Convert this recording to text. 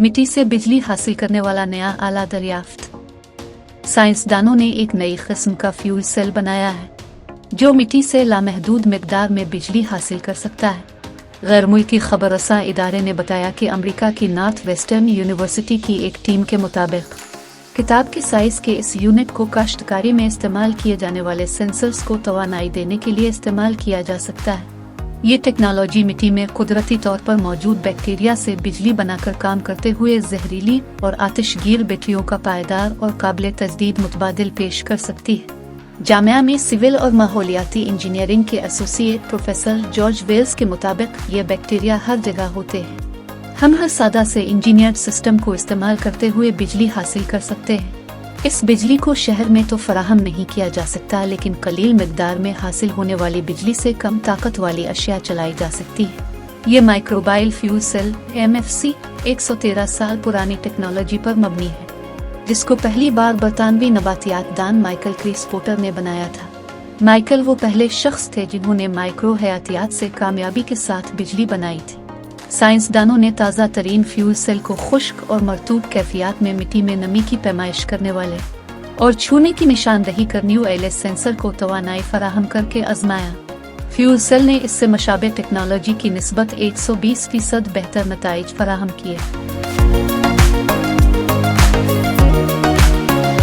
मिट्टी से बिजली हासिल करने वाला नया आला दरियाफ्त। साइंसदानों ने एक नई किस्म का फ्यूल सेल बनाया है जो मिट्टी से लामहदूद मिकदार में बिजली हासिल कर सकता है। गैर मुल्की खबररसा इदारे ने बताया कि अमेरिका की नॉर्थ वेस्टर्न यूनिवर्सिटी की एक टीम के मुताबिक किताब के साइज के इस यूनिट को काश्तकारी में इस्तेमाल किए जाने वाले सेंसर्स को तवानाई देने के लिए इस्तेमाल किया जा सकता है। ये टेक्नोलॉजी मिट्टी में कुदरती तौर पर मौजूद बैक्टीरिया से बिजली बनाकर काम करते हुए जहरीली और आतिशगीर बैटरियों का पायदार और काबिल तजदीद मुतबादिल पेश कर सकती है। जामिया में सिविल और माहौलियाती इंजीनियरिंग के एसोसिएट प्रोफेसर जॉर्ज वेल्स के मुताबिक ये बैक्टीरिया हर जगह होते हैं। हम हर सादा से इंजीनियर्ड सिस्टम को इस्तेमाल करते हुए बिजली हासिल कर सकते हैं। इस बिजली को शहर में तो फराहम नहीं किया जा सकता, लेकिन कलील मिकदार में हासिल होने वाली बिजली से कम ताकत वाली अशिया चलाई जा सकती है। ये माइक्रोबाइल फ्यूल सेल MFC 113 साल पुरानी टेक्नोलॉजी पर मबनी है, जिसको पहली बार बरतानवी नबातियात दान माइकल क्रिसपोटर ने बनाया था। माइकल वो पहले शख्स थे जिन्होंने माइक्रो हयातियात से कामयाबी के साथ बिजली बनाई थी। साइंसदानों ने ताज़ा तरीन फ्यूल सेल को खुश्क और मरतूब कैफियत में मिट्टी में नमी की पैमाइश करने वाले और छूने की निशानदही करने वाले सेंसर को तवानाई फराहम करके आजमाया। फ्यूल सेल ने इससे मशाबे टेक्नोलॉजी की निस्बत 120% बेहतर नताइज फराहम किए।